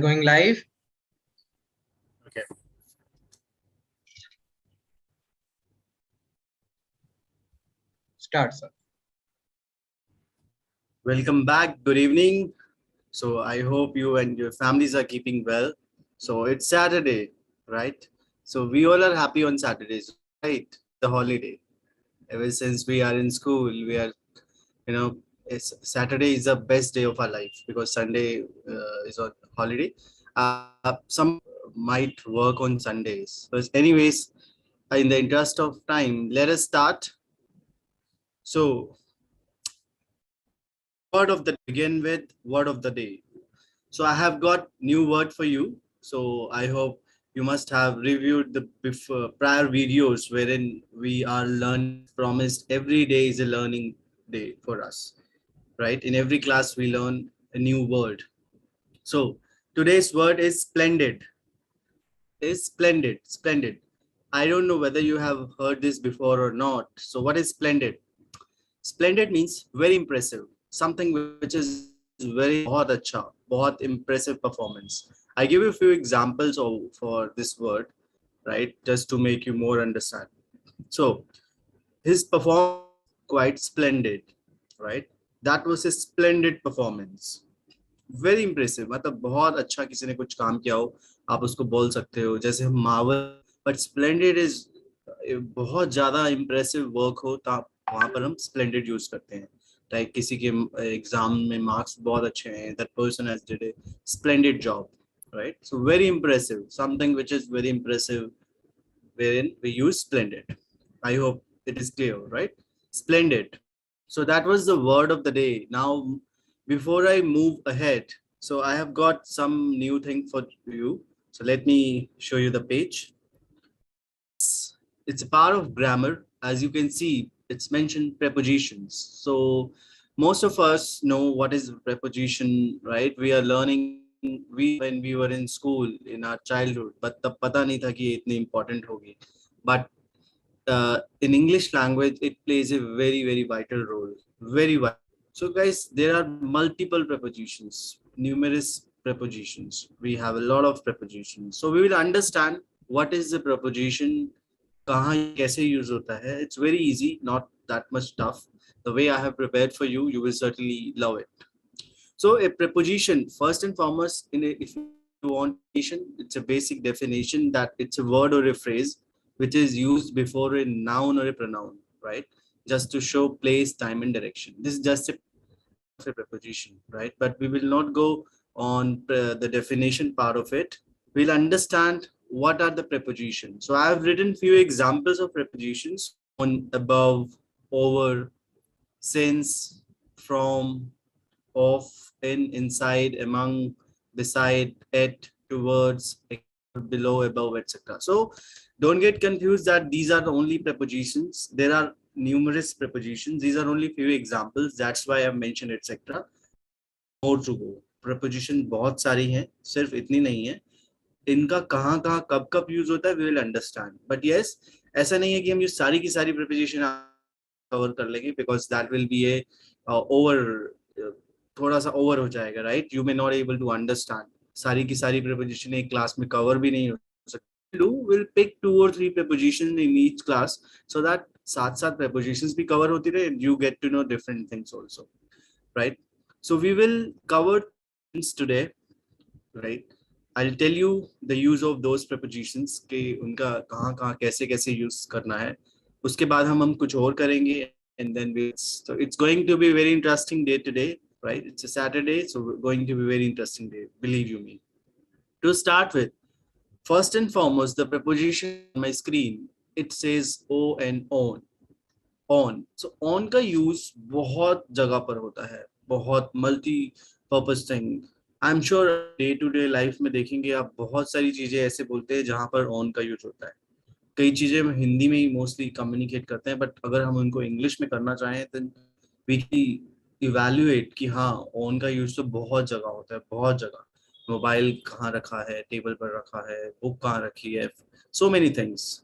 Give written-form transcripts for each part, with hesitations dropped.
Going live. Okay. Start, sir. Welcome back. Good evening. So I hope you and your families are keeping well. So it's Saturday, right? So we all are happy on Saturdays, right? The holiday. Ever since we are in school, we are, Saturday is the best day of our life because Sunday is on holiday. Some might work on Sundays. But anyways, in the interest of time, let us start. So word of the begin with word of the day. So I have got new word for you. So I hope you must have reviewed the prior videos wherein we are learning promised every day is a learning day for us, right? In every class we learn a new word. So today's word is splendid. Splendid. I don't know whether you have heard this before or not. So what is splendid? Splendid means very impressive, something which is very बहुत अच्छा, बहुत impressive performance. I give you a few examples for this word, right, just to make you more understand. So his performance quite splendid, right? That was a splendid performance. Very impressive, मतलब बहुत अच्छा किसी ने कुछ काम किया हो आप उसको बोल सकते हो, जैसे हम मावल, बट स्प्लेंडेड इज बहुत ज्यादा इम्प्रेसिव वर्क हो तो वहां पर हम स्प्लेंडेड यूज करते हैं. लाइक किसी के एग्जाम में मार्क्स बहुत अच्छे हैं, that person has did a splendid job, right? So very impressive, something which is very impressive, wherein we use splendid. I hope it is clear, right? Splendid. So that was the word of the day. Now, before I move ahead, so I have got some new thing for you. So let me show you the page. It's a part of grammar. As you can see, it's mentioned prepositions. So most of us know what is preposition, right? We are learning when we were in school in our childhood, but तब पता नहीं था कि ये इतनी important होगी. But in English language, it plays a very vital role. Very vital. So guys, there are multiple prepositions, numerous prepositions. We have a lot of prepositions. So we will understand what is the preposition, कहाँ कैसे use होता है. It's very easy, not that much tough. The way I have prepared for you, you will certainly love it. So a preposition, first and foremost, if you want definition, it's a basic definition that it's a word or a phrase which is used before a noun or a pronoun, right? Just to show place, time, and direction. This is just a preposition, right? But we will not go on the definition part of it. We'll understand what are the prepositions. So I have written few examples of prepositions on, above, over, since, from, of, in, inside, among, beside, at, towards, below, above, etc. So don't get confused that these are the only prepositions. There are numerous prepositions. These are only few examples. That's why I've mentioned etc. More to go. Preposition बहुत सारी हैं, सिर्फ इतनी नहीं है. इनका कहाँ कहाँ कब कब यूज होता है we will understand. But yes, ऐसा नहीं है कि हम ये सारी की सारी preposition कवर कर लेंगे because that will be a over थोड़ा सा ओवर हो जाएगा, right? You may not able to understand. सारी की सारी प्रीपोजिशन एक क्लास में कवर भी नहीं हो सकती. Will pick 2 or 3 prepositions in each class so that साथ साथ prepositions भी कवर होती रहे and you get to know different things also, right? So we will cover today, right? I'll tell you the use of those prepositions कि उनका कहाँ कहाँ कैसे कैसे यूज करना है. उसके बाद हम कुछ और करेंगे and then so it's going to be a very interesting day today, right? It's a Saturday, so we're going to be a very interesting day, believe you me. To start with, first and foremost, the preposition on my screen, it says o and on. On. So on का use बहुत जगह पर होता है, बहुत multi-purpose thing. I'm sure day to day life में देखेंगे आप बहुत सारी चीजें ऐसे बोलते हैं जहां पर on का use होता है. कई चीजें हम हिंदी में ही मोस्टली कम्युनिकेट करते हैं, बट अगर हम उनको इंग्लिश में करना चाहें तो वी इवैल्यूएट कि हाँ ऑन का यूज तो बहुत जगह होता है, बहुत जगह. मोबाइल कहाँ रखा है, टेबल पर रखा है, बुक कहाँ रखी है, so many things.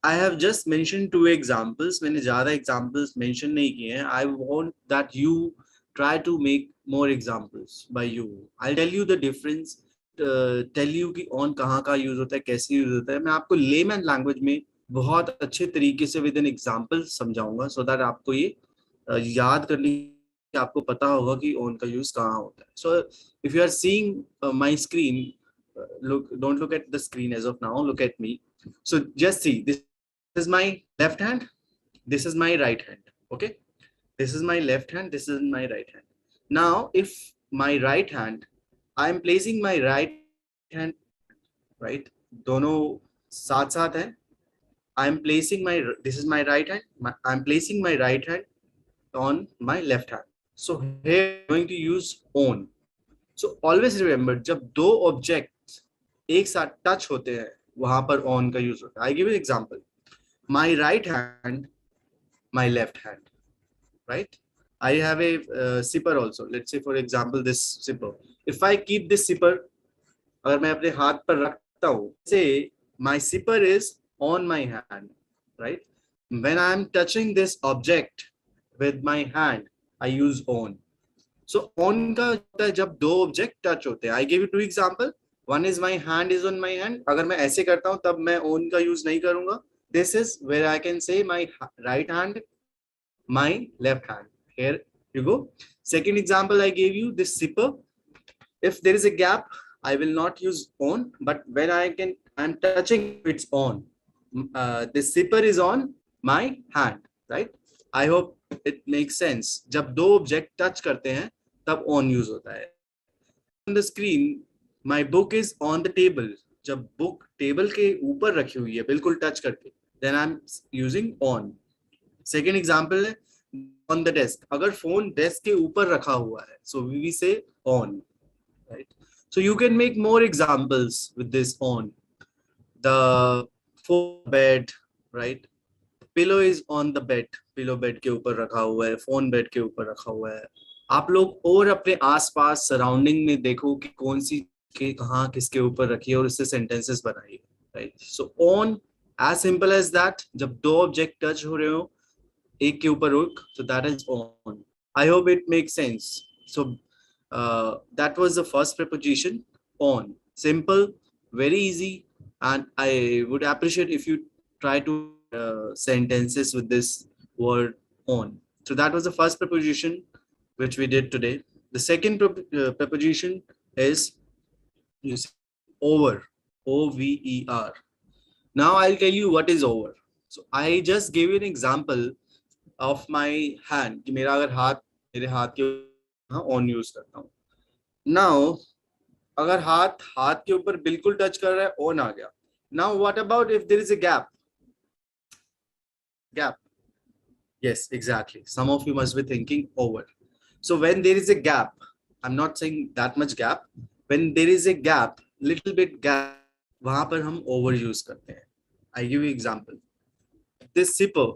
I have just mention 2 examples. मैंने ज्यादा एग्जांपल्स मेंशन नहीं किए हैं. I want that you try to make more examples by you. I'll tell you the difference tell you कि ऑन कहाँ का यूज होता है, कैसे यूज होता है. मैं आपको लेमैन लैंग्वेज में बहुत अच्छे तरीके से विद एन एग्जांपल समझाऊंगा, सो दैट आपको ये याद करने कि आपको पता होगा कि ऑन का यूज कहाँ होता है. So if you are seeing my screen, look, don't look at the screen as of now, look at me. So just see, this is my left hand, this is my right hand. Okay, this is my left hand, this is my right hand. Now if my right hand, I am placing my right hand, right, dono साथ साथ है. I am placing my, this is my right hand, I am placing my right hand on my left hand. So here I'm going to use on. So always remember, जब दो objects एक साथ touch होते हैं वहां पर on का use होता है. I give you an example. My right hand, my left hand, right? I have a zipper also. Let's say for example this zipper. If I keep this zipper, अगर मैं अपने हाथ पर रखता हूँ, say my zipper is on my hand, right? When I am touching this object with my hand, I use on. So on का होता है जब दो ऑब्जेक्ट टच होते हैं. I give you two example. One is my hand is on my hand. अगर मैं ऐसे करता हूँ तब मैं on का यूज नहीं करूंगा. This is where I can say my right hand, my left hand. Here you go. Second example I gave you, this zipper. If there is a gap, I will not use on, but when I'm touching, it's on. This zipper is on my hand, right? I hope it makes sense. जब दो object touch करते हैं तब on use होता है. On the screen, my book is on the table. जब book table के ऊपर रखी हुई है बिल्कुल टच करके, then I'm using on. Second example है on the desk. अगर फोन डेस्क के ऊपर रखा हुआ है, so we say on, right? So you can make more examples with this on. The phone bed, right? Pillow is on the bed. Pillow bed के ऊपर रखा हुआ है, phone bed के ऊपर रखा हुआ है. आप लोग और अपने आसपास सराउंडिंग में देखो कि कौन सी के कहाँ किसके ऊपर रखी है और उससे सेंटेंसेस बनाइए, right? So on, as simple as that. जब दो ऑब्जेक्ट टच हो रहे हो एक के ऊपर एक, so that is on. I hope it makes sense. So that was the first preposition, on. Simple, very easy, and I would appreciate if you try to sentences with this word on. So that was the first preposition which we did today. The second preposition is, you see, over, O-V-E-R. Now I'll tell you what is over. So I just gave you an example of my hand कि मेरा अगर हाथ, मेरे हाथ के on use करता हूँ. Now अगर हाथ के ऊपर बिल्कुल टच कर रहा है, ऑन आ गया. Now what about if there is a gap? Yes, exactly. Some of you must be thinking over. So when there is a gap, I'm not saying that much gap. When there is a gap, little bit gap, वहां पर हम over use करते हैं. I give you example. This zipper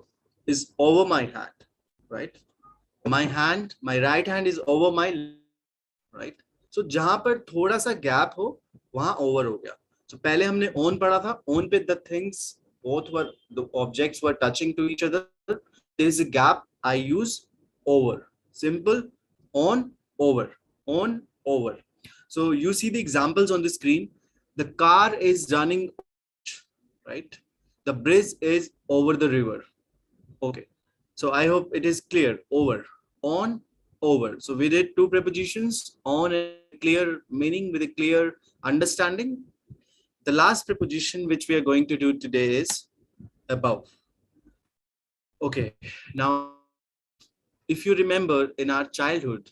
is over my hand, right? My hand, my right hand is over my right. So जहां पर थोड़ा सा gap हो वहां over हो गया. So पहले हमने on पढ़ा था. On पे the things both were, the objects were touching to each other. There is a gap, I use over. Simple, on, over, on, over. So you see the examples on the screen. The car is running, right? The bridge is over the river. Okay, so I hope it is clear. Over, on, over. So we did two prepositions, on a clear meaning with a clear understanding. The last preposition which we are going to do today is above. Okay, now if you remember in our childhood,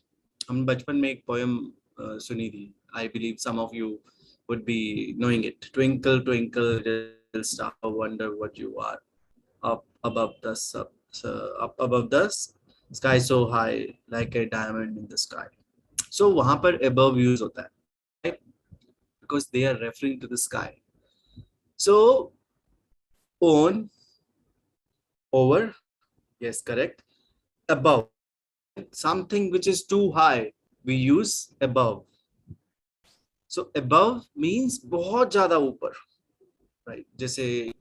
हम बचपन में एक poem सुनी थी. I believe some of you would be knowing it. Twinkle, twinkle, little star, wonder what you are. Up above the sky so high, like a diamond in the sky. So वहाँ पर above use होता है, right? Because they are referring to the sky. So on, over, yes, correct. Above, something which is too high, we use above. So above means बहुत ज़्यादा ऊपर, right? जैसे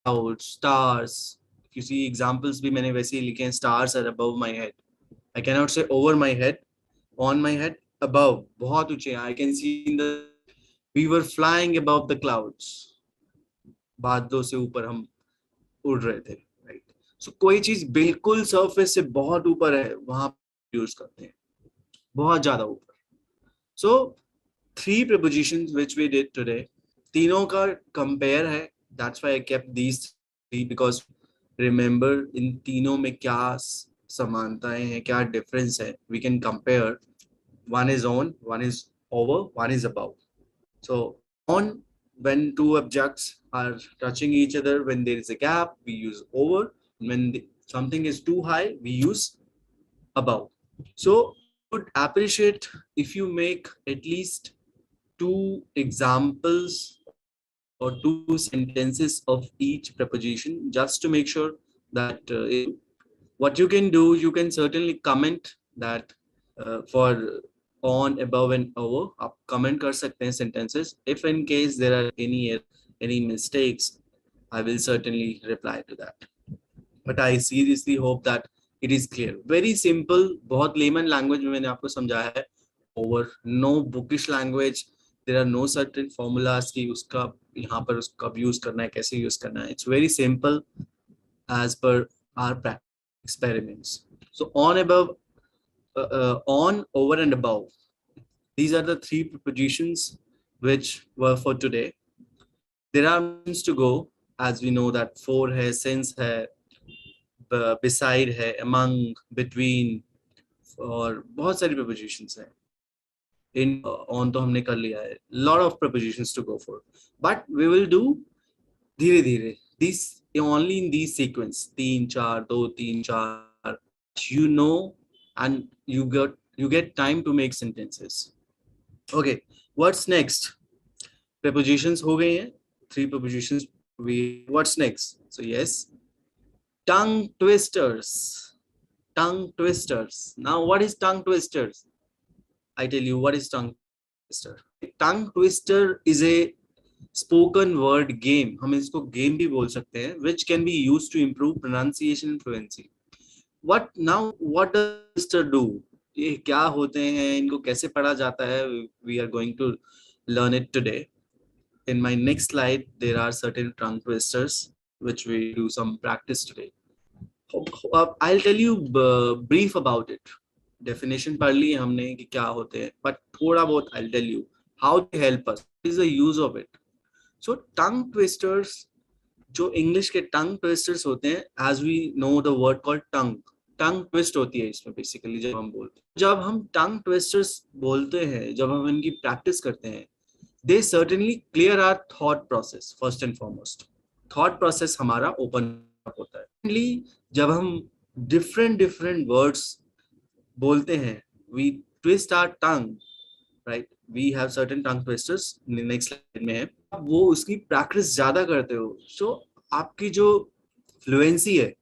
clouds, stars. If you see examples भी मैंने वैसे ही लिखे हैं. Stars are above my head. I cannot say over my head, on my head, above, बहुत ऊंचे. I can see in the We were flying above the clouds. बादलों से ऊपर हम उड़ रहे थे, राइट. सो कोई चीज बिल्कुल सरफेस से बहुत ऊपर है, वहां यूज करते हैं, बहुत ज्यादा ऊपर. So three prepositions which we did today, तीनों का कंपेयर है. That's why I kept these three, because remember इन तीनों में क्या समानताएं हैं, क्या डिफरेंस है. We can compare. One is on, one is over, one is above. So on, when two objects are touching each other, when there is a gap, we use over. When something is too high, we use above. So I would appreciate if you make at least two examples or two sentences of each preposition, just to make sure that what you can do, you can certainly comment that for on, above and over. आप comment कर सकते हैं sentences. If in case there are any mistakes, I will certainly reply to that. But I seriously hope that it is clear. Very simple, बहुत layman language में मैंने आपको समझाया है. Over, no bookish language. There are no certain formulas कि उसका यहाँ पर उसका कब use करना है, कैसे use करना है. It's very simple as per our practice experiments. So on, above, on, over and above. These are the three prepositions which were for today. There are means to go, as we know that for hai, since hai, beside hai, among, between, और बहुत सारी prepositions हैं. In on तो हमने कर लिया है. Lot of prepositions to go for, but we will do धीरे धीरे. These only in these sequence, 3 4 2 3 4, you know, and you get time to make sentences. Okay, what's next? Prepositions हो गए हैं, 3 prepositions. What's next? So yes, tongue twisters. Tongue twisters. Now what is tongue twisters? I tell you what is tongue twister. Tongue twister is a spoken word game. हम इसको game भी बोल सकते हैं, which can be used to improve pronunciation and fluency. What does twister do? ये क्या होते हैं, इनको कैसे पढ़ा जाता है? We are going to learn it today. In my next slide, there are certain tongue twisters which we do some practice today. I'll tell you brief about it. Definition पढ़ ली हमने कि क्या होते हैं, but थोड़ा बहुत I'll tell you how they help us. What is the use of it? So tongue twisters, जो English के tongue twisters होते हैं, as we know the word called tongue twist होती है इसमें basically जब हम बोलते हैं. जब हम tongue twisters बोलते हैं, जब हम इनकी practice करते हैं, they certainly clear our thought process. First and foremost, thought process हमारा open होता है. Secondly, जब हम different words बोलते हैं, we twist our tongue, right? We have certain tongue twisters. Next slide में है. वो उसकी practice ज्यादा करते हो, so आपकी जो fluency है,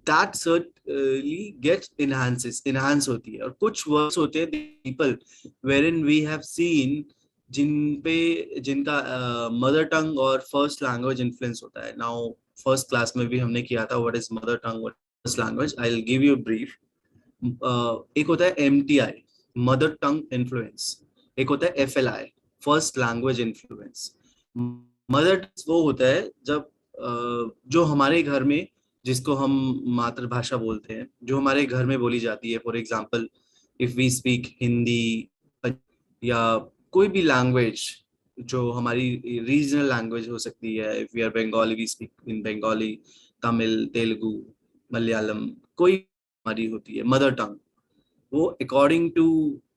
that certainly gets enhance होती है. और कुछ words होते हैं people wherein we have seen जिनका मदर टंग और फर्स्ट लैंग्वेज इन्फ्लुएंस होता है. नाउ फर्स्ट क्लास में भी हमने किया था व्हाट इज मदर टंग और first language. I will give you brief. एक होता है MTI, मदर टंग इन्फ्लुएंस. एक होता है FLI, first language influence. Mother tongue वो होता है जब जो हमारे घर में, जिसको हम मातृभाषा बोलते हैं, जो हमारे घर में बोली जाती है. For example, if we speak Hindi या कोई भी लैंग्वेज जो हमारी रीजनल लैंग्वेज हो सकती है. If we are Bengali, we speak in Bengali, Tamil, Telugu, Malayalam, कोई हमारी होती है मदर टंग. वो according to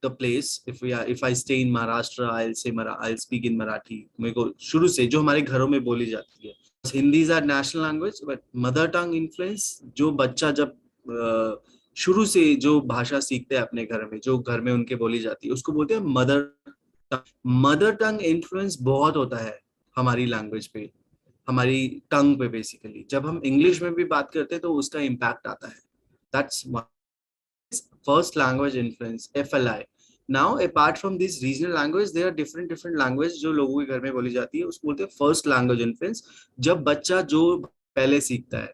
the place, if I stay in Maharashtra, I speak in Marathi. मेरे को शुरू से जो हमारे घरों में बोली जाती है. Hindi is our national language, but mother tongue influence, जो बच्चा जब शुरू से जो भाषा सीखते हैं अपने घर में, जो घर में उनके बोली जाती है, उसको बोलते हैं मदर. मदर टंग इन्फ्लुएंस बहुत होता है हमारी लैंग्वेज पे, हमारी टंग पे. बेसिकली जब हम इंग्लिश में भी बात करते हैं तो उसका इम्पैक्ट आता है. That's first language influence, FLI. Now apart from this regional language, there are different language जो लोगों के घर में बोली जाती है, उसको बोलते हैं फर्स्ट लैंग्वेज इन्फ्लुएंस. जब बच्चा जो पहले सीखता है,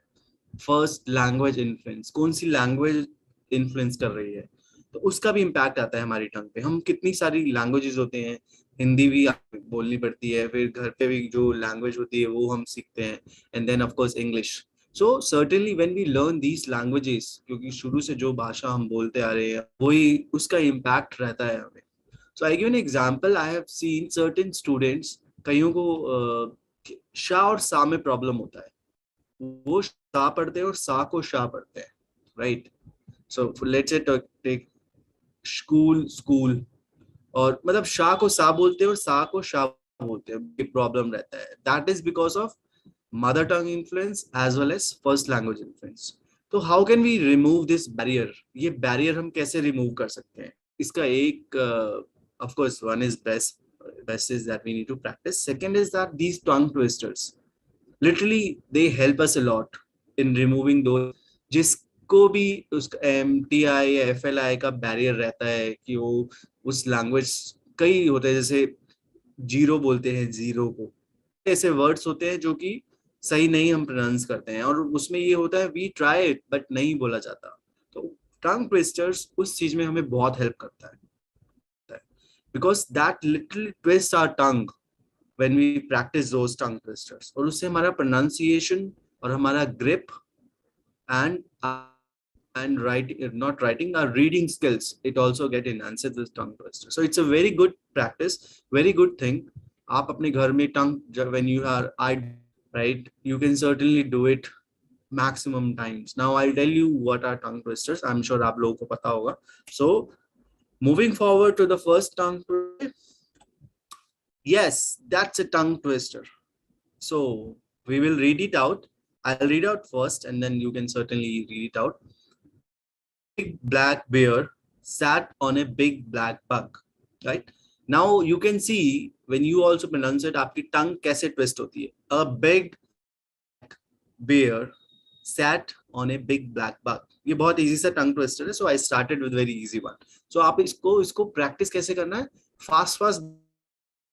फर्स्ट लैंग्वेज इन्फ्लुएंस, कौन सी लैंग्वेज इन्फ्लुएंस कर रही है, तो उसका भी इम्पैक्ट आता है हमारी टंग पे. हम कितनी सारी लैंग्वेजेस होते हैं, हिंदी भी बोलनी पड़ती है, फिर घर पे भी जो लैंग्वेज होती है वो हम सीखते हैं, and then of course English. So certainly when we learn these languages, क्योंकि शुरू से जो भाषा हम बोलते आ रहे हैं वही उसका इम्पैक्ट रहता है हमें. So I give an example. I have seen certain students, कईयों को शा और सा में प्रॉब्लम होता है. वो शा पढ़ते हैं और सा को शा पढ़ते हैं, right. So let's say take school, school, और मतलब शाह को सा बोलते हैं और सा को शाह बोलते हैं. एक प्रॉब्लम रहता है. That is because of mother tongue influence as well as first language influence. तो how can we remove this barrier? ये बैरियर हम कैसे रिमूव कर सकते हैं? इसका एक of course one is best is that we need to practice. Second is that these tongue twisters, literally they help us a lot in removing those. जिसको भी उस MTI या FLI का बैरियर रहता है कि वो उस लैंग्वेज, कई होते हैं जैसे जीरो बोलते हैं, जीरो को, ऐसे वर्ड्स होते हैं जो कि सही नहीं हम प्रोनाउंस करते हैं, और उसमें ये होता है वी ट्राई इट बट नहीं बोला जाता. तो टंग ट्विस्टर्स उस चीज में हमें बहुत हेल्प करता है, because that literally twist our tongue when we practice those tongue twisters. और उससे हमारा pronunciation और हमारा grip and writing, not writing, our reading skills, it also get enhanced with tongue twister. So it's a very good practice, very good thing. आप अपने घर में tongue, when you are right, you can certainly do it maximum times. Now I'll tell you what are tongue twisters. I'm sure आप लोगों को पता होगा. So moving forward to the first tongue twister. Yes, that's a tongue twister. So we will read it out. I'll read out first and then you can certainly read it out. Big black bear sat on a big black bug. Right? Now you can see when you also pronounce it, आपकी tongue कैसे twist होती है. A big bear sat on a big black bug. ये बहुत easy सा tongue twister है. So I started with very easy one. So आप इसको practice कैसे करना है? Fast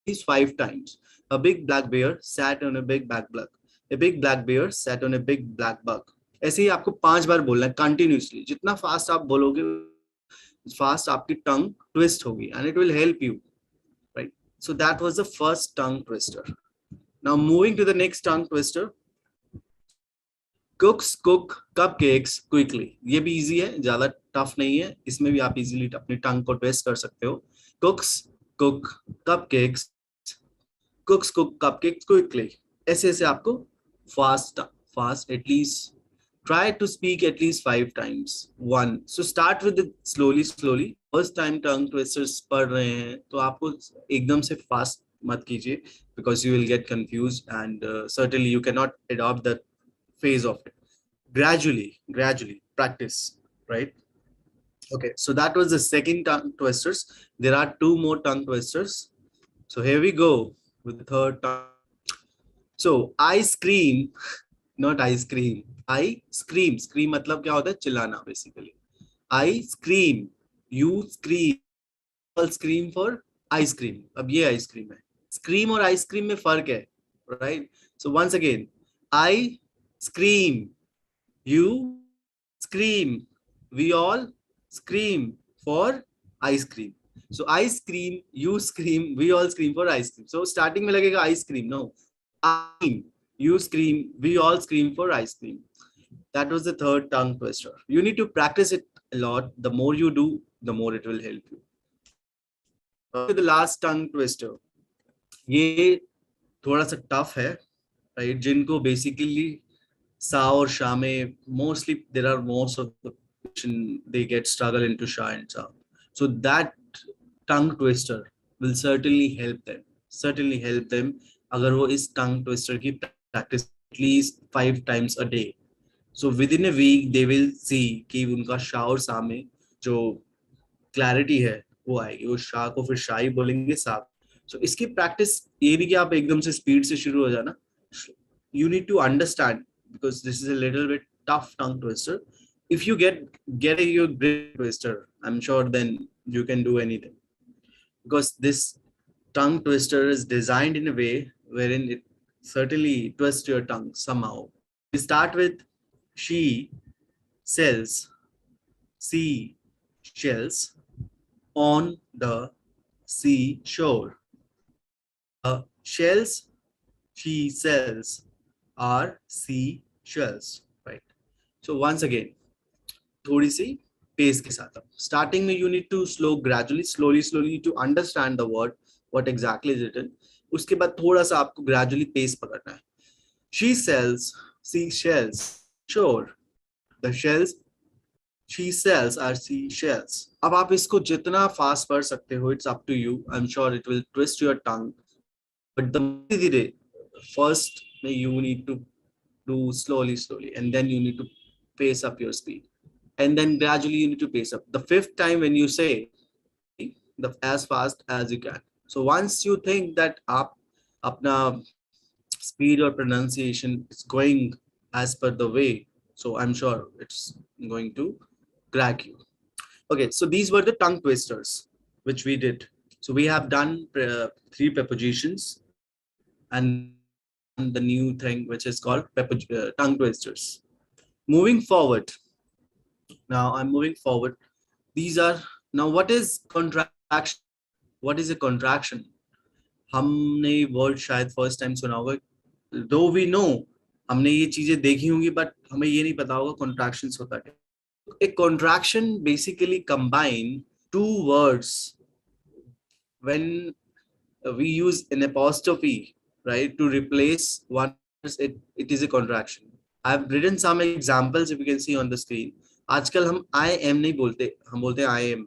these 5 times. A big black bear sat on a big black bug. A big black bear sat on a big black bug. ऐसे ही आपको 5 बार बोलना है continuously. जितना फास्ट आप बोलोगे, फास्ट आपकी टंग ट्विस्ट होगी and it will help you, right? So that was the first tongue twister. Now moving to the next tongue twister. Cooks cook cupcakes quickly. ये भी easy है, ज्यादा टफ नहीं है. इसमें भी आप easily अपनी टंग को ट्विस्ट कर सकते हो. Cooks cook cupcakes. Cooks cook cupcakes quickly. ऐसे ऐसे आपको fast at least try to speak at least 5 times. One. So start with it slowly. First time tongue twisters पढ़ रहे हैं तो आपको एकदम से fast मत कीजिए, because you will get confused and certainly you cannot adopt that phase of it. Gradually practice, right? Okay, so that was the second tongue twisters. There are 2 more tongue twisters. So here we go with the third tongue. So I scream, not ice cream. I scream. Scream मतलब क्या होता है? चिल्लाना basically. I scream. You scream. All scream for ice cream. अब ये ice cream है. Scream और ice cream में फर्क है, right? So once again, I scream. You scream. We all scream for ice cream. So I scream, you scream, we all scream for ice cream. So starting में लगेगा ice cream. No. I scream, you scream, we all scream for ice cream. That was the third tongue twister. You need to practice it a lot. The more you do, the more it will help you. The last tongue twister. ये थोड़ा सा tough है, right? जिनको basically सा और शा में mostly there are most of the they get struggle into sha and sa. So that tongue twister will certainly help them. अगर वो इस tongue twister की practice at least 5 times a day. So within a week they will see कि उनका शा और सा में जो clarity है वो आएगी. वो शा को फिर शा ही बोलेंगे, सा. So इसकी practice ये नहीं कि आप एकदम से speed से शुरू हो जाना. You need to understand, because this is a little bit tough tongue twister. If you get your great twister, I'm sure then you can do anything, because this tongue twister is designed in a way wherein it certainly twists your tongue somehow. We start with she sells sea shells on the seashore. shells she sells are sea shells, right? So once again, थोड़ी सी pace के साथ, अब starting में you need to slow gradually slowly to understand the word what exactly is written. उसके बाद थोड़ा सा आपको ग्रेजुअली पेस पकड़ना है. She sells sea shells, sure the shells she sells are sea shells. अब आप इसको जितना फास्ट पढ़ सकते हो, it's up to you. I am sure it will twist your tongue, but the धीरे फर्स्ट में you need to do slowly and then you need to pace up your speed, and then gradually you need to pace up. The fifth time when you say the as fast as you can. So once you think that up apna speed or pronunciation is going as per the way, so I'm sure it's going to crack you. Okay, so these were the tongue twisters which we did. So we have done 3 prepositions and the new thing which is called tongue twisters. Moving forward, now I'm moving forward. These are, now what is contraction? What is a contraction? हमने word शायद first time सुना होगा, दो we know हमने ये चीजें देखी होंगी, बट हमें ये नहीं पता होगा कॉन्ट्रैक्शंस होता है. एक contraction basically combine two words when we use an apostrophe, right, to replace one. It is a contraction. I've written some examples if you can see on the screen. आजकल हम I am नहीं बोलते, हम बोलते हैं I am.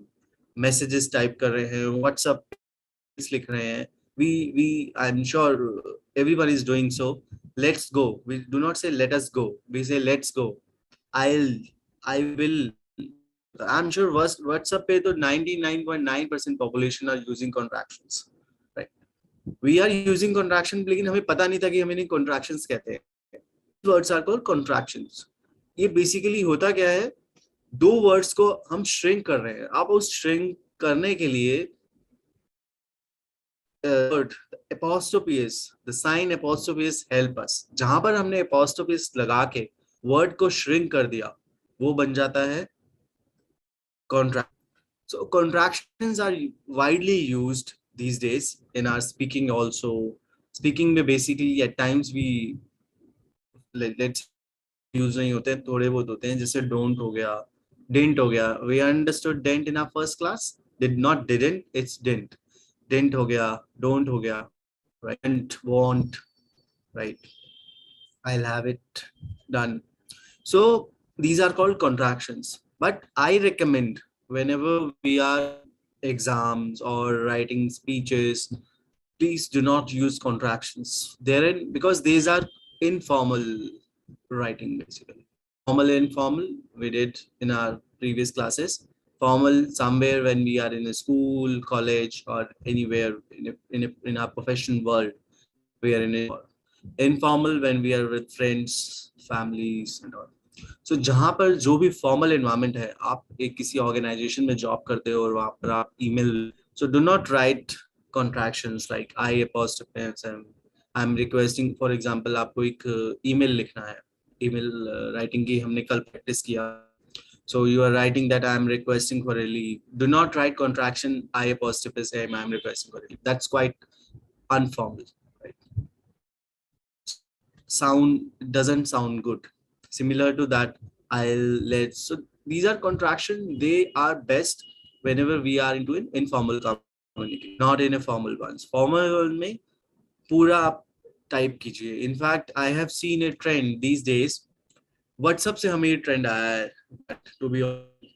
Messages type कर रहे हैं, WhatsApp लिख रहे हैं. We I'm sure everyone is doing so. Let's go. We do not say let us go. We say let's go. I'll, I will. I'm sure WhatsApp पे तो 99.9% population are using contractions. We are using contraction, लेकिन हमें पता नहीं था कि हमें इन्हें contractions कहते हैं. Words are called contractions. ये basically होता क्या है, दो words को हम shrink कर रहे हैं. आप उस shrink करने के लिए word apostrophe is, the sign apostrophe is help us. जहां पर हमने apostrophe लगा के word को shrink कर दिया, वो बन जाता है contract. So contractions are widely used these days in our speaking also. Speaking में basically at times we let's use नहीं होते हैं, थोड़े बहुत होते हैं, जैसे don't हो गया, didn't हो गया. We understood didn't in our first class. Did not didn't, it's didn't. Didn't हो गया, don't हो गया, right? And won't, right? I'll have it done. So these are called contractions. But I recommend whenever we are exams or writing speeches, please do not use contractions therein, because these are informal writing basically. Formal and informal we did in our previous classes. Formal somewhere when we are in a school, college, or anywhere in our professional world, we are in it. Informal when we are with friends, families and all. So जहाँ पर जो भी formal environment है, आप एक किसी organization में job करते हो और वहाँ पर आप email, so do not write contractions like I apostrophe and I'm requesting. For example, आपको एक email लिखना है, email writing की हमने कल practice किया. So you are writing that I am requesting for a leave. Do not write contraction I apostrophe M, I am requesting for a leave. That's quite informal, right? Doesn't sound good. Similar to that, let's. So these are contractions. They are best whenever we are into an informal communication, not in a formal ones. Formal में पूरा आप type कीजिए. In fact, I have seen a trend these days. WhatsApp से हमें ये trend आया है. To be honest,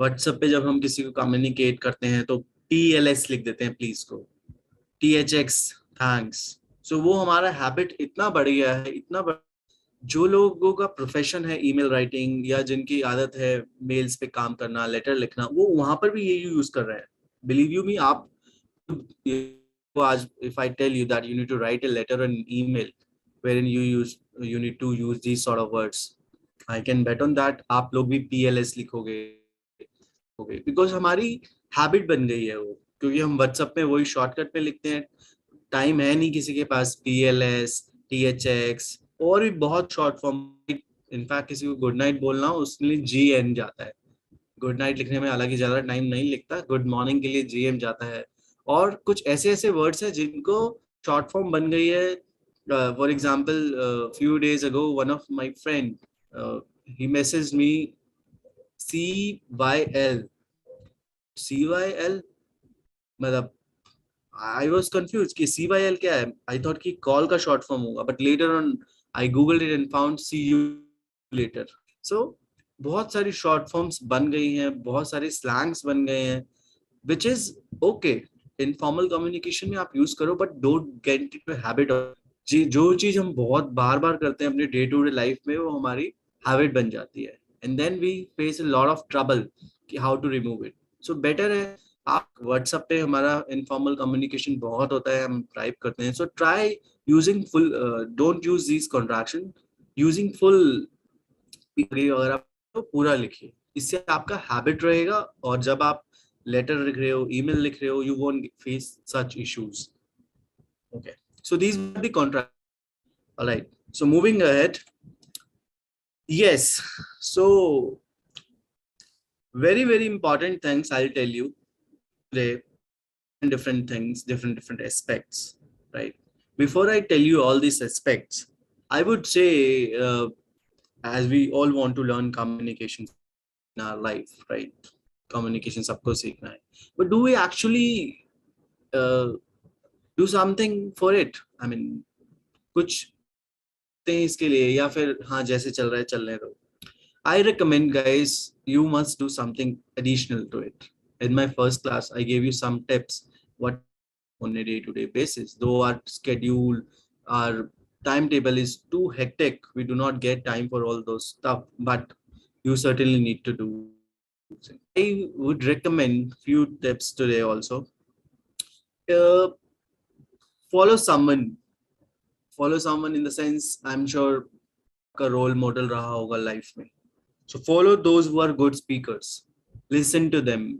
WhatsApp पे जब हम किसी को communicate करते हैं तो TLS लिख देते हैं please को, THX thanks. So वो हमारा habit इतना बढ़ गया है, इतना बढ़. जो लोगों का प्रोफेशन है ईमेल राइटिंग या जिनकी आदत है मेल्स पे काम करना, लेटर लिखना, वो वहां पर भी ये यूज कर रहे हैं. बिलीव यू मी, आप आज if I tell you that you need to write a letter or an email wherein you need to use these sort of words, I can bet on that आप लोग भी PLS लिखोगे, because हमारी habit बन गई है वो, क्योंकि हम व्हाट्सएप में वही शॉर्टकट पे लिखते हैं. टाइम है नहीं किसी के पास PLS, THX और भी बहुत शॉर्ट फॉर्म. इनफैक्ट किसी को गुड नाइट बोलना हो उसके लिए GN जाता है. गुड नाइट लिखने में हालांकि ज्यादा टाइम नहीं लगता. गुड मॉर्निंग के लिए GM जाता है. और कुछ ऐसे ऐसे वर्ड्स हैं जिनको शॉर्ट फॉर्म बन गई है. For example few days ago one of my friend he messaged me CYL. CYL मतलब I was confused कि CYL क्या है. I thought कि call का short form होगा, but later on I googled it and found see you later. So बहुत सारी short forms बन गई हैं, बहुत सारे slangs बन गए हैं, which is okay. Informal communication में आप use करो, but don't get into a habit of जो चीज हम बहुत बार बार करते हैं अपने डे टू डे लाइफ में, वो हमारी हैबिट बन जाती है, and then we face a lot of trouble कि how to remove it. So better है आप व्हाट्सएप पे, हमारा इनफॉर्मल कम्युनिकेशन बहुत होता है, हम टाइप करते हैं. So try using full, don't use this contraction, using full. अगर आप तो पूरा लिखिए, इससे आपका हैबिट रहेगा, और जब आप लेटर लिख रहे हो, ईमेल लिख रहे हो, you won't face such issues. Okay, so these are the contract. All right, so moving ahead. Yes, so very important things I'll tell you today. Different things, different aspects, right? Before I tell you all these aspects, I would say, as we all want to learn communication in our life, right? Communication सबको सीखना है, but do we actually uh, do something for it? I mean, कुछ इसके लिए, या फिर हाँ जैसे चल रहा है चलने दो. I recommend, guys, you must do something additional to it. In my first class, I gave you some tips what on a day-to-day basis. Though our schedule, our timetable is too hectic, we do not get time for all those stuff. But you certainly need to do. I would recommend few tips today also. Uh, follow someone. Follow someone in the sense, I'm sure का role model रहा होगा life में. So follow those who are good speakers. Listen to them.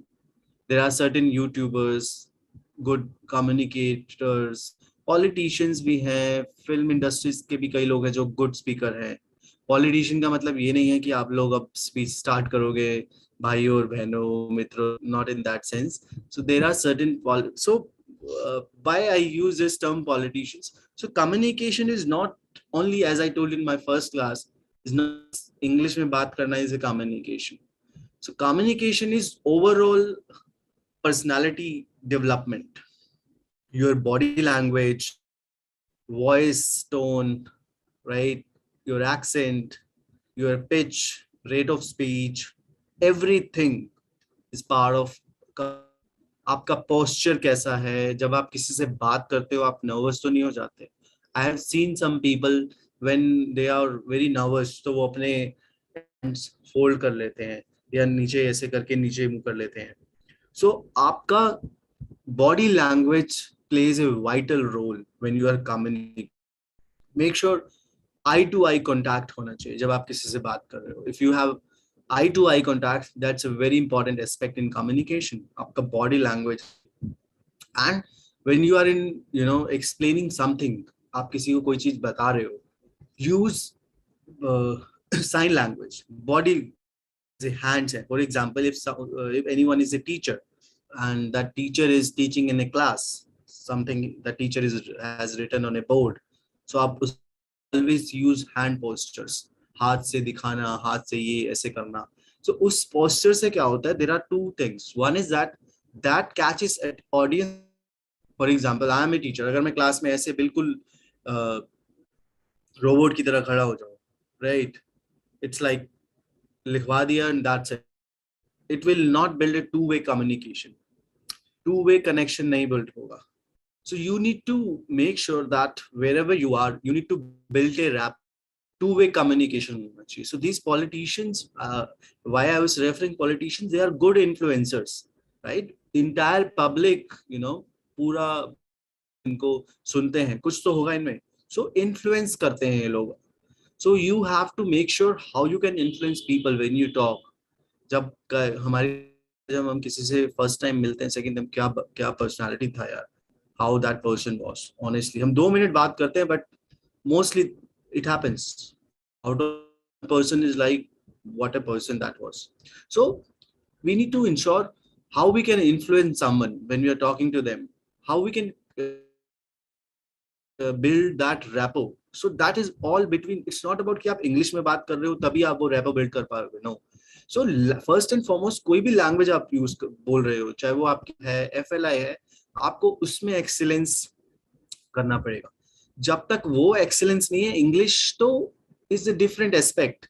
There are certain YouTubers, good communicators, politicians भी हैं, film industries के भी कई लोग हैं जो good speaker हैं. Politician का मतलब ये नहीं है कि आप लोग अब speech start करोगे भाइयों और बहनों मित्रों, not in that sense. So there are certain why I use this term politicians. So communication is not only, as I told in my first class, is not English में बात करना is a communication. So communication is overall personality development. Your body language, voice tone, right? Your accent, your pitch, rate of speech, everything is part of. आपका posture कैसा है, जब आप किसी से बात करते हो आप nervous तो नहीं हो जाते. I have seen some people when they are very nervous, तो वो अपने hands fold कर लेते हैं, या नीचे ऐसे करके नीचे मुंह कर लेते हैं. So आपका body language plays a vital role when you are communicating. Make sure eye to eye contact होना चाहिए जब आप किसी से बात कर रहे हो. If you have eye to eye contact, that's a very important aspect in communication. आपका body language. And when you are in, explaining something, आप किसी को कोई चीज बता रहे हो, use sign language. Body, the hands. For example, if anyone is a teacher and that teacher is teaching in a class, something the teacher has written on a board, so आप always use hand postures. हाथ से दिखाना, हाथ से ये ऐसे करना. So उस posture से क्या होता है? There are two things. One is that catches at audience. For example, I am a teacher. अगर मैं क्लास में ऐसे बिल्कुल रोबोट की तरह खड़ा हो जाऊं, right? It's like लिखवा दिया and that's it. It will not build a two-way communication. Two-way connection नहीं build होगा. So you need to make sure that wherever you are, you need to build a rap. Two-way communication होना चाहिए. So these politicians, why I was referring politicians, they are good influencers, right? Entire public, पूरा इनको सुनते हैं, कुछ तो होगा इनमें. So influence करते हैं ये लोग. So you have to make sure how you can influence people when you talk. जब हम किसी से फर्स्ट टाइम मिलते हैं, सेकंड टाइम, क्या पर्सनालिटी था यार, how that person was. Honestly, हम 2 मिनट बात करते हैं, but mostly it happens. Out of a person is like what a person that was. So we need to ensure how we can influence someone when we are talking to them, how we can build that rapport. So that is all between. It's not about कि आप English में बात कर रहे हो तभी आप वो rapport build कर पाओगे. No. So first and foremost कोई भी लैंग्वेज आप यूज बोल रहे हो, चाहे वो आपकी है FLI है, आपको उसमें एक्सीलेंस करना पड़ेगा. जब तक वो एक्सीलेंस नहीं है, इंग्लिश तो is a different aspect.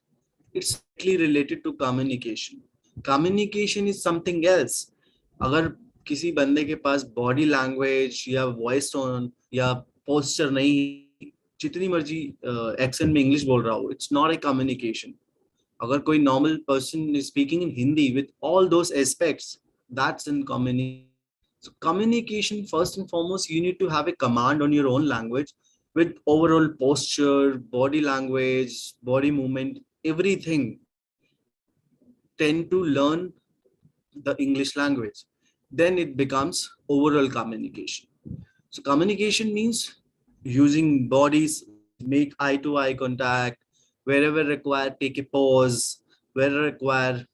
It's related to communication. Communication is something else. अगर किसी बंदे के पास बॉडी लैंग्वेज या वॉइस टोन या पोस्चर नहीं, जितनी मर्जी एक्सेंट में इंग्लिश बोल रहा हो, इट्स नॉट ए कम्युनिकेशन. अगर कोई normal person is speaking in Hindi with all those aspects, that's in communication. So communication, first and foremost, you need to have a command on your own language with overall posture, body language, body movement, everything. Tend to learn the English language. Then it becomes overall communication. So communication means using bodies, make eye to eye contact, wherever required, take a pause, wherever required,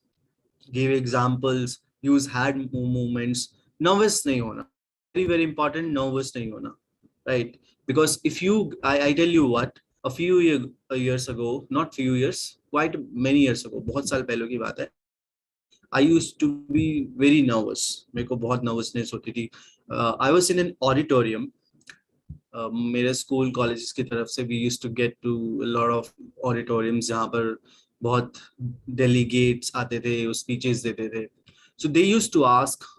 give examples, use hand movements. Nervous nahi hona. Very, very important, nervous nahi hona. Right? Because if you, I tell you what, years ago, not few years, quite many years ago, बहुत साल पहले की बात है, I used to be very nervous. मेरे को बहुत nervousness होती थी. I was in an auditorium. मेरे स्कूल कॉलेजेस की तरफ से we used to get to a lot of auditoriums जहाँ पर बहुत delegates आते थे, speeches देते थे. So they used to ask,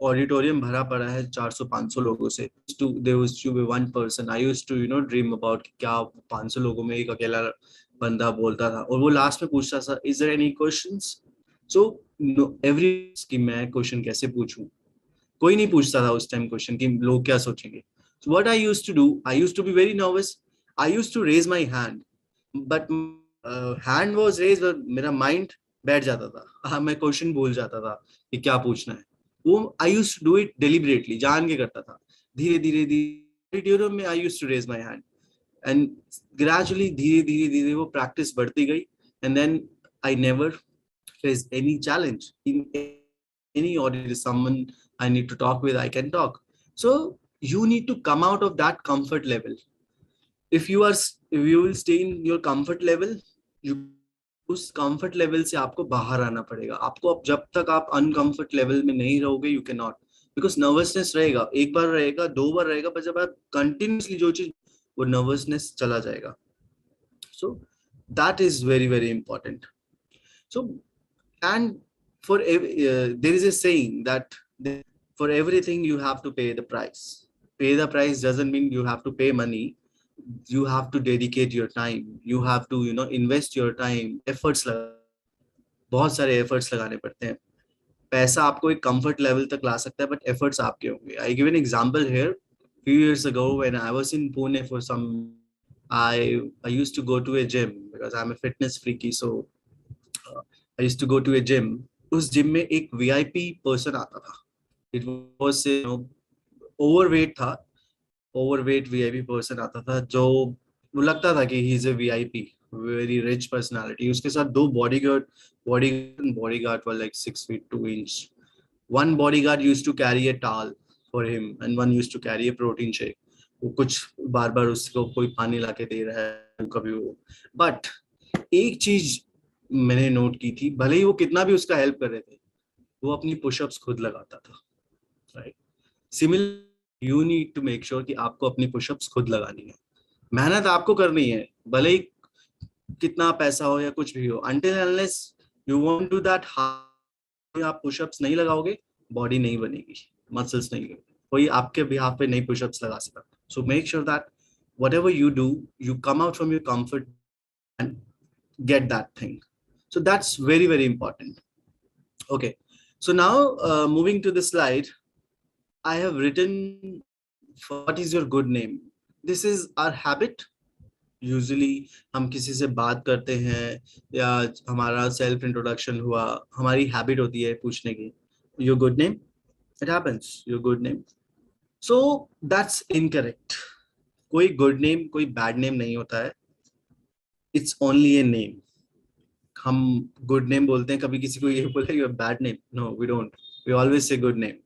auditorium भरा पड़ा है 400-500 लोगों से, there used to be one person. I used to dream about क्या 500 लोगों में एक अकेला बंदा बोलता था, और वो लास्ट में पूछता था, is there any questions? So no, every कि मैं क्वेश्चन कैसे पूछूं, कोई नहीं पूछता था उस टाइम क्वेश्चन कि लोग क्या सोचेंगे. So what I used to do, I used to be very nervous. I used to raise my hand, but hand was raised, but मेरा mind बैठ जाता था. हाँ, मैं क्वेश्चन भूल जाता था कि क्या पूछना है. वो I used to do it deliberately, जान के करता था. धीरे धीरे में I used to raise my hand, and gradually धीरे धीरे वो practice बढ़ती गई, and then I never faced any challenge in any audience. Someone I need to talk with, I can talk. So you need to come out of that comfort level. If you will stay in your comfort level, you उस comfort level से आपको बाहर आना पड़ेगा. आपको अब जब तक आप अनकंफर्ट लेवल में नहीं रहोगे, you can not, because nervousness रहेगा, एक बार रहेगा, 2 बार रहेगा, पर जब आप कंटिन्यूसली जो चीज, वो नर्वसनेस चला जाएगा. So that is very very important. So and for there is a saying that for everything you have to pay the price. Pay the price doesn't mean you have to pay money. You have to dedicate your time. You have to invest your time, efforts. बहुत सारे efforts लगाने पड़ते हैं. पैसा आपको एक comfort level तक ला सकता है, but efforts आपके होंगे. I give an example here. Few years ago when I was in Pune for some, I used to go to a gym because I'm a fitness freaky. So I used to go to a gym. उस gym में एक VIP person आता था. It was overweight था. Overweight VIP person आता था, जो वो लगता था कि he is a VIP, very rich personality. उसके साथ 2 bodyguard were like 6 feet 2 inches. One bodyguard used to carry a towel for him and one used to carry a protein shake. वो कुछ बार बार उसको कोई पानी लाके दे रहा है कभी वो. बट एक चीज मैंने नोट की थी, भले ही वो कितना भी उसका हेल्प कर रहे थे, वो अपनी पुशअप्स खुद लगाता था. Right. Similar you need to make sure कि आपको अपनी पुशअप्स खुद लगानी है. मेहनत आपको करनी है, भले ही कितना पैसा हो या कुछ भी हो. until unless you won't do that, आप पुशअप्स नहीं लगाओगे, बॉडी नहीं बनेगी, मसल्स नहीं, कोई आपके बिहाफ पे नहीं पुशअप्स लगा सकता. सो make sure that whatever you do, you come out from your comfort and get that thing. So that's very very important. Okay, so now moving to the slide, I have written what is your good name. This is our habit. Usually हम किसी से बात करते हैं या हमारा self introduction हुआ, हमारी हैबिट होती है पूछने की, your good name. It happens, your good name. So that's incorrect. कोई good name, कोई bad name नहीं होता है. It's only a name. हम good name बोलते हैं, कभी किसी को ये बोले your bad name. No, we don't. We always say good name.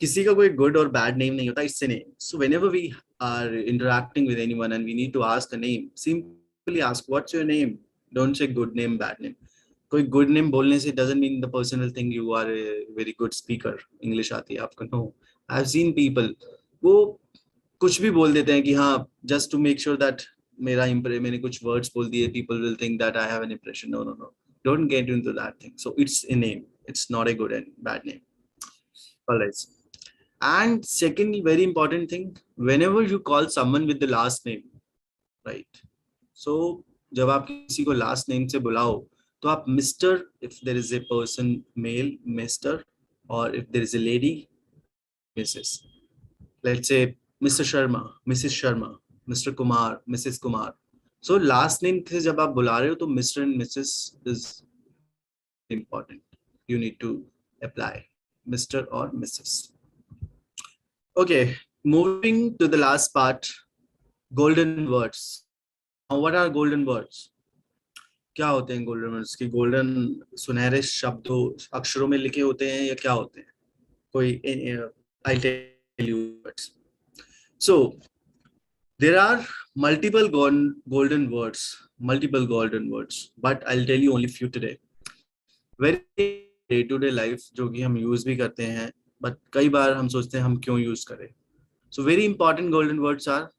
किसी का कोई गुड और बैड नेम नहीं होता, इससे नहीं. So whenever we are interacting with anyone and we need to ask a name, simply ask, what's your name? Don't say good name, bad name. कोई good name बोलने से doesn't mean the person will think you are a very good speaker. English आती है आपको? No. I've seen people, वो कुछ भी बोल देते हैं कि हाँ, just to make sure that मैंने कुछ words बोल दिए, people will think that I have an impression. No, no, no. Don't get into that thing. So it's a name. It's not a good and bad name. All right. And second, very important thing, whenever you call someone with the last name, right? So जब आप किसी को last name से बुलाओ, तो आप Mr. if there is a person male, Mr. or if there is a lady, Mrs. Let's say Mr. Sharma, Mrs. Sharma, Mr. Kumar, Mrs. Kumar. So last name से जब आप बुला रहे हो, तो Mr. and Mrs. is important. You need to apply Mr. or Mrs. Okay, moving to the last part, golden words. Now, what are golden words? क्या होते हैं golden words? कि golden सुनहरे शब्दों अक्षरों में लिखे होते हैं या क्या होते हैं? कोई I'll tell you words. So there are multiple golden words, but I'll tell you only few today. Very day-to-day life जो कि हम use भी करते हैं, but कई बार हम सोचते हैं हम क्यों use करें. So very important golden words are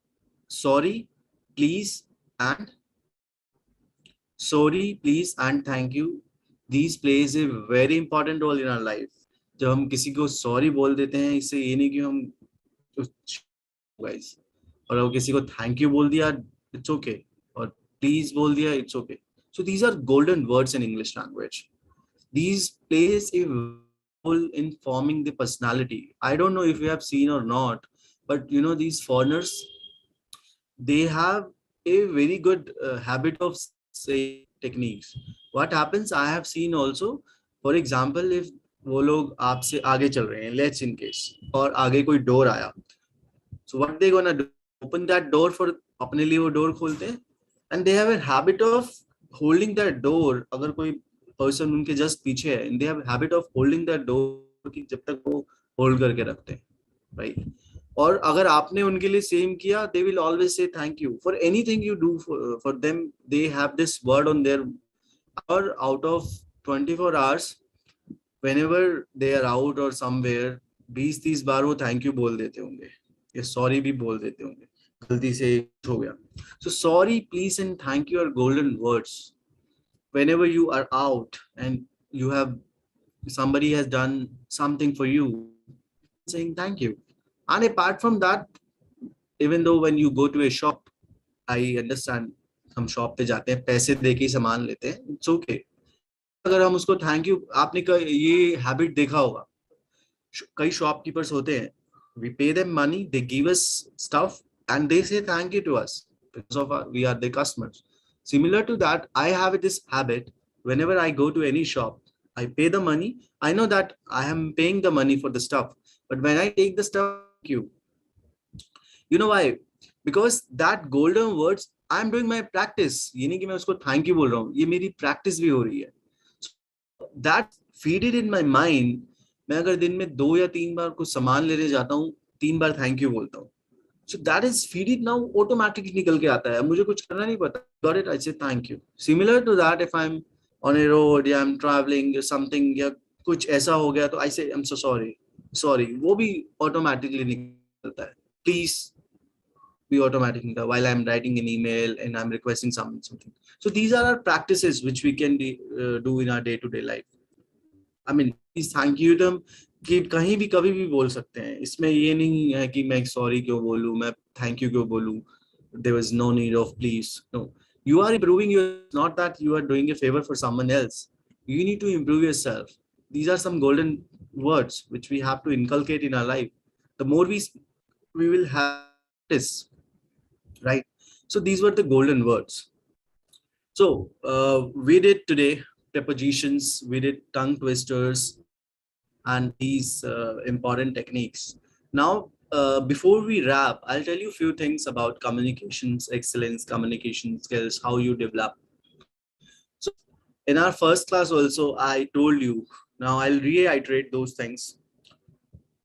sorry, please, and thank you. These plays a very important role in our life. जब हम किसी को sorry बोल देते हैं, इससे ये नहीं कि हम guys, और अगर किसी को thank you बोल दिया, it's okay, और please बोल दिया, it's okay. So these are golden words in English language. These plays a role in forming the personality. I don't know if you have seen or not, but you know, these foreigners, they have a very good habit of saying techniques. What happens, I have seen also, for example, if वो लोग आपसे आगे चल रहे हैं, let's in case, और आगे कोई door आया, so what they gonna do? Open that door for, अपने लिए वो door खोलते हैं, and they have a habit of holding that door. अगर कोई person उनके just पीछे है, and they have a habit of holding that door कि जब तक वो hold करके रखते हैं, right? और अगर आपने उनके लिए सेम किया, they will always say thank you for anything you do for them. They have this word on their, or out of 24 hours, whenever they are out or somewhere, 20-30 बार वो thank you बोल देते होंगे, या sorry भी बोल देते होंगे, गलती से हो गया. So sorry, please, and thank you are golden words. Whenever you are out and you have, somebody has done something for you, saying thank you. And apart from that, even though when you go to a shop, I understand, हम shop पे जाते हैं, पैसे देके सामान लेते हैं, it's okay. अगर हम उसको थैंक यू, आपने ये हैबिट देखा होगा, कई शॉपकीपर्स होते हैं, we pay them money, they give us stuff, and they say thank you to us because of we are the customers. Similar to that, I have this habit. Whenever I go to any shop, I pay the money. I know that I am paying the money for the stuff, but when I take the stuff, thank you. You know why? Because that golden words, I am doing my practice. ये नहीं कि मैं उसको thank you बोल रहा हूँ, ये मेरी practice भी हो रही है. So that feed it in my mind. मैं अगर दिन में 2 या 3 बार कुछ सामान लेने जाता हूँ, 3 बार thank you बोलता हूँ. So that is feed it now, automatically निकल के आता है, मुझे कुछ करना नहीं पड़ता. Got it? I say thank you. Similar to that, if I'm on a road या I'm traveling or something, या कुछ ऐसा हो गया, तो I say I'm so sorry. वो भी automatically निकलता है. Please be automatic while I'm writing an email and I'm requesting something. So these are our practices which we can do in our day-to-day life. I mean, please thank you them कि कहीं भी कभी भी बोल सकते हैं. इसमें ये नहीं है कि मैं sorry क्यों बोलूं, मैं thank you क्यों बोलूं. There was no need of please. No, you are improving your. Not that you are doing a favor for someone else. You need to improve yourself. These are some golden words which we have to inculcate in our life. The more we will have this, right? So these were the golden words. So we did today prepositions, we did tongue twisters, and these important techniques. Now, before we wrap, I'll tell you a few things about communications excellence, communication skills, how you develop. So in our first class also, I told you, now, I'll reiterate those things.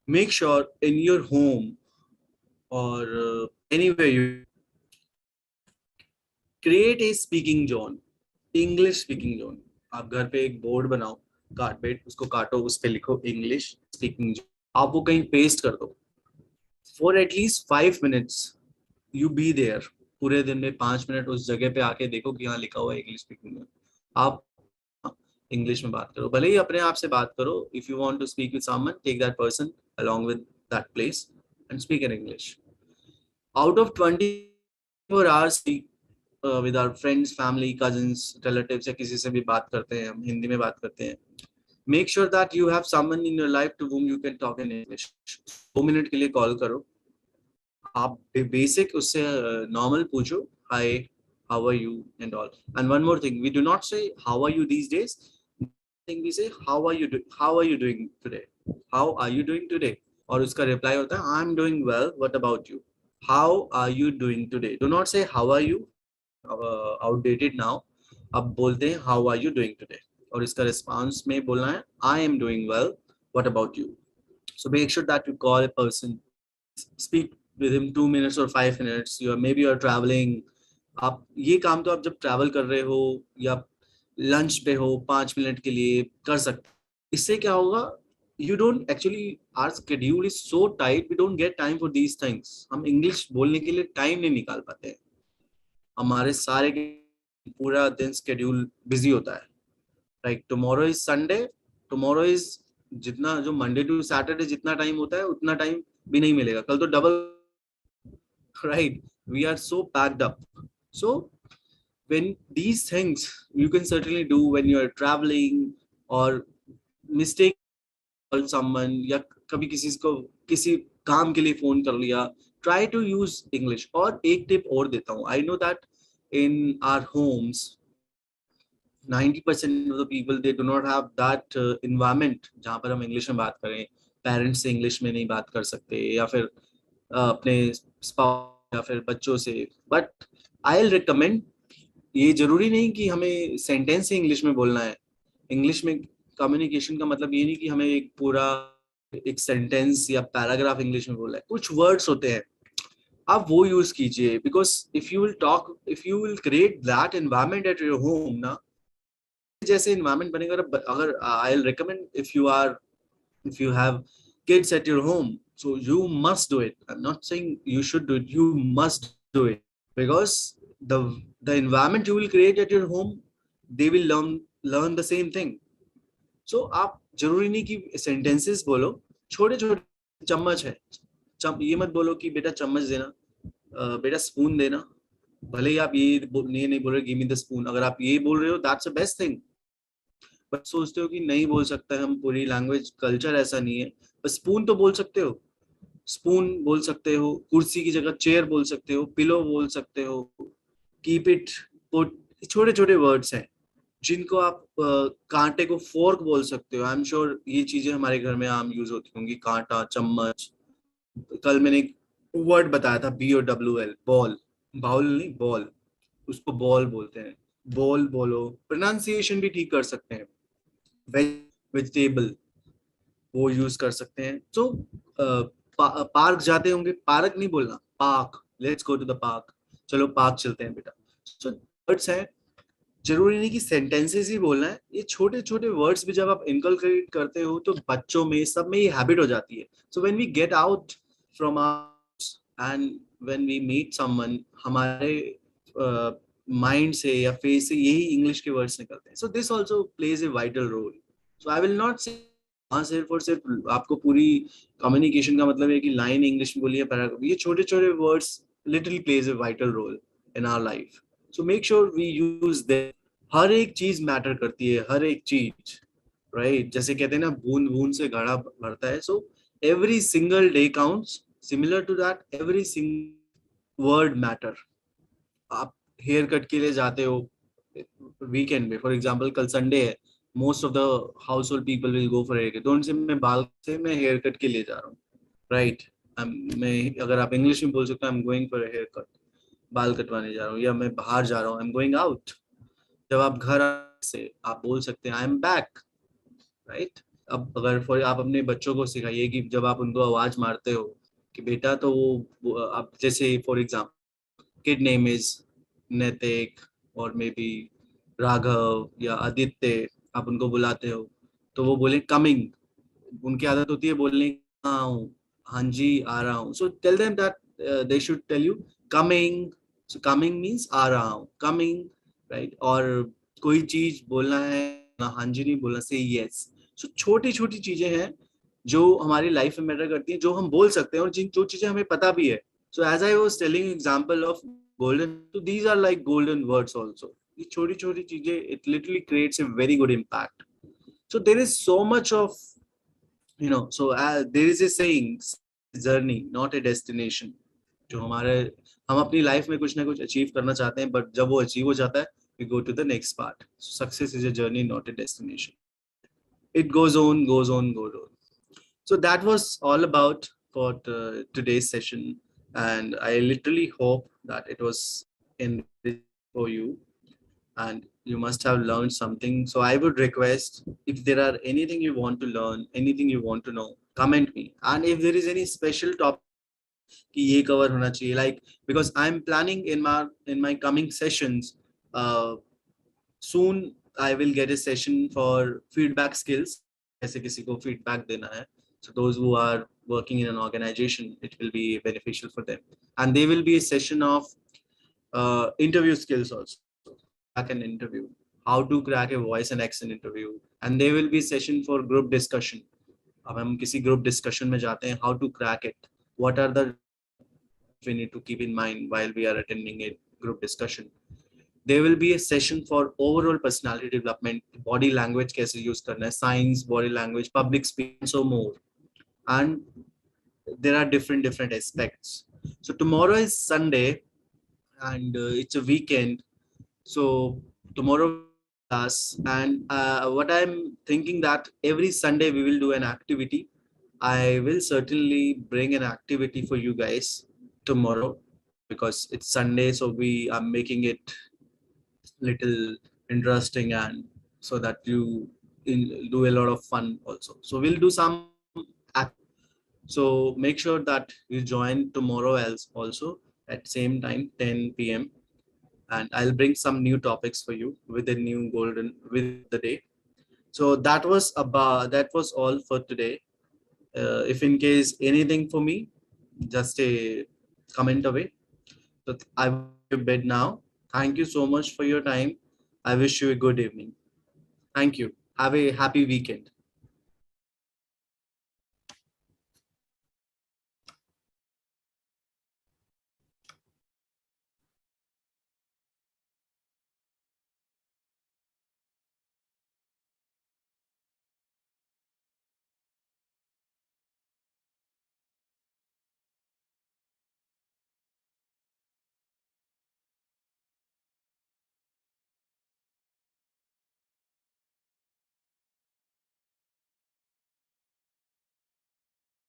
Make sure in your home, you have a good communication skills. If you have a good communication skills, you will be able to communicate with your family, with your friends, with your colleagues, with your neighbors. So these are the important things which we have to inculcate in our life. The more we will have this, or anywhere you create a speaking zone, English speaking zone. आप घर पे एक board बनाओ, कार्डबेट उसको काटो, उस पे लिखो इंग्लिश स्पीकिंग जोन, आप वो कहीं पेस्ट कर दो for at least 5 minutes, you be there. पूरे दिन में 5 मिनट उस जगह पे आके देखो कि यहाँ लिखा हुआ है इंग्लिश स्पीकिंग में। आप इंग्लिश में बात करो, भले ही अपने आप से बात करो। If you want to speak with someone, take that person along with that place and speak in English. Out of 24 hours with our friends, family, cousins, relatives या किसी से भी बात करते हैं, हम हिंदी में बात करते हैं, make sure that you have someone in your life to whom you can talk in English. 2 मिनट के लिए कॉल करो, आप बेसिक उससे नॉर्मल पूछो, hi, how are you and all. And one more thing, we do not say how are you these days, we say how are you doing today, how are you doing today, और उसका reply होता है I am doing well, what about you, how are you doing today. Do not say how are you, outdated now. अब बोलते हैं how are you doing today, और इसका response में बोलना है I am doing well, what about you. So make sure that you call a person, speak with him 2 minutes or 5 minutes. You are maybe you're traveling, आप ये काम तो आप जब ट्रैवल कर रहे हो या लंच पे हो 5 मिनट के लिए कर सकते। इससे क्या होगा, you don't actually, our schedule is so tight, we don't get time for these things. हम इंग्लिश बोलने के लिए टाइम नहीं निकाल पाते हैं, हमारे सारे पूरा दिन शेड्यूल बिजी होता है। Like tomorrow is Sunday, tomorrow is, जितना जो मंडे टू सैटरडे जितना टाइम होता है उतना टाइम भी नहीं मिलेगा, कल तो double, right? We are so packed up. So when these things you can certainly do when you are traveling or mistake call someone या कभी किसी को किसी काम के लिए फोन कर लिया, try to use English. और एक टिप और देता हूँ, I know that in our homes 90% of the people they do not have that environment जहाँ पर हम इंग्लिश में बात करें, पेरेंट्स से इंग्लिश में नहीं बात कर सकते, या फिर अपने स्पाउस या फिर बच्चों से। बट आई विल रिकमेंड, ये जरूरी नहीं कि हमें सेंटेंस ही इंग्लिश में बोलना है। इंग्लिश में कम्युनिकेशन का मतलब ये नहीं कि हमें एक पूरा एक सेंटेंस या पैराग्राफ इंग्लिश में बोलना है, कुछ वर्ड्स होते हैं आप वो यूज कीजिए। Because if you will talk, if you will create that environment at your home ना, जैसे एनवायरमेंट बनेगा, अगर I will recommend, if you are, if you have kids at your home, so you must do it. I'm not saying you should do it, you must do it, because the the environment you will create at your home, they will learn the same thing. So आप जरूरी नहीं कि sentences बोलो, छोटे छोटे चम्मच है, ये मत बोलो कि बेटा चम्मच देना, बेटा स्पून देना। भले ही आप ये नहीं बोल रहे गिव मी द स्पून, अगर आप ये बोल रहे हो that's the best thing. But सोचते हो कि नहीं बोल सकता, हम पूरी लैंग्वेज कल्चर ऐसा नहीं है, बस स्पून तो बोल सकते हो, स्पून बोल सकते हो, कुर्सी की जगह चेयर बोल सकते हो, पिलो बोल सकते हो, कीप इट पुट, छोटे छोटे वर्ड्स हैं जिनको आप कांटे को फोर्क बोल सकते हो। आई एम श्योर ये चीजें हमारे घर में आम यूज होती होंगी, कांटा, चम्मच। कल मैंने एक वर्ड बताया था, BOWL, बॉल, बाउल नहीं बॉल, उसको बॉल बोलते हैं, बॉल बोलो। प्रोनाउंसिएशन भी ठीक कर सकते हैं, वेजिटेबल वो यूज कर सकते हैं। तो पार्क जाते होंगे, पार्क नहीं बोलना, park, let's go to the park, चलो पार्क चलते हैं बेटा। सो वर्ड्स हैं, जरूरी नहीं कि सेंटेंसेस ही बोलना है, ये छोटे छोटे वर्ड्स भी जब आप इनकलकेट करते हो तो बच्चों में सब में ये हैबिट हो जाती है। So when we get out from our and when we meet someone, हमारे माइंड से या फेस से यही इंग्लिश के वर्ड्स निकलते हैं। So this also plays a vital role. So I will not say हाँ सिर्फ और सिर्फ आपको पूरी कम्युनिकेशन का मतलब है कि लाइन इंग्लिश में बोलिए, पैराग्राफ, ये छोटे छोटे words little plays a vital role in our life. So make sure we use that. हर एक चीज मैटर करती है, हर एक चीज, राइट? जैसे कहते हैं ना, बूंद बूंद से घड़ा भरता है। So every single day counts, similar to that every single word matter. आप हेयर कट के लिए जाते हो वीकेंड में, फॉर एग्जांपल कल संडे है, most of the house hold people will go for hair cut. Don't say मैं hair cut के लिए जा रहा हूँ, राइट? मैं, अगर आप इंग्लिश में बोल सकते हो, I am going for hair cut, बाल कटवाने जा रहा हूँ, या मैं बाहर जा रहा हूँ, आई एम गोइंग आउट। जब आप घर से आप बोल सकते हैं आई एम बैक, राइट? अब अगर फॉर आप अपने बच्चों को सिखाइए कि जब आप उनको आवाज मारते हो कि बेटा तो वो अब जैसे for example kid name is नैतिक और मे बी राघव या आदित्य, आप उनको बुलाते हो तो वो बोले कमिंग, उनकी आदत होती है बोलने की, हाँ हूँ, हाँ जी आ रहा हूँ, so tell them that they should tell you coming, so coming means आ रहा हूँ, कमिंग, राइट। और कोई चीज बोलना है ना, हाँ जी नहीं बोलना, से यस। सो छोटी छोटी चीजें हैं जो हमारी लाइफ में मैटर करती हैं, जो हम बोल सकते हैं और जिन जो चीजें हमें पता भी है। So as I was telling example of golden, तो these are like golden words also. ये छोटी छोटी चीजें, it literally creates a very good impact. So there is so much of, so there is a saying, journey not a destination। जो हमारे, हम अपनी life में कुछ ना कुछ अचीव करना चाहते हैं, बट जब वो अचीव हो जाता है we go to the next part। Success is a journey not a destination, it goes on goes on goes on। So that was all about for today's session, and I literally hope that it was enriched for you and you must have learned something. So I would request, if there are anything you want to learn, anything you want to know, comment me. And if there is any special topic कि ये cover होना चाहिए, like because I'm planning in my coming sessions, soon I will get a session for feedback skills, ऐसे किसी को feedback देना है, so those who are working in an organization, it will be beneficial for them, and there will be a session of interview skills also, crack an interview, how to crack a voice and accent interview, and there will be session for group discussion। अब हम किसी group discussion में जाते हैं, how to crack it, what are the we need to keep in mind while we are attending a group discussion। There will be a session for overall personality development, body language कैसे use करना है, science, body language, public speaking, and so more, and there are different aspects। So tomorrow is Sunday and it's a weekend, so tomorrow class, and what I'm thinking that every Sunday we will do an activity। I will certainly bring an activity for you guys tomorrow because it's Sunday, so we are making it little interesting and so that you do a lot of fun also. So we'll do some so make sure that you join tomorrow else also at same time 10 p.m. and I'll bring some new topics for you with a new golden with the day. So that was all for today. If in case anything for me, just a comment away. So I will go to bed now. Thank you so much for your time. I wish you a good evening. Thank you. Have a happy weekend.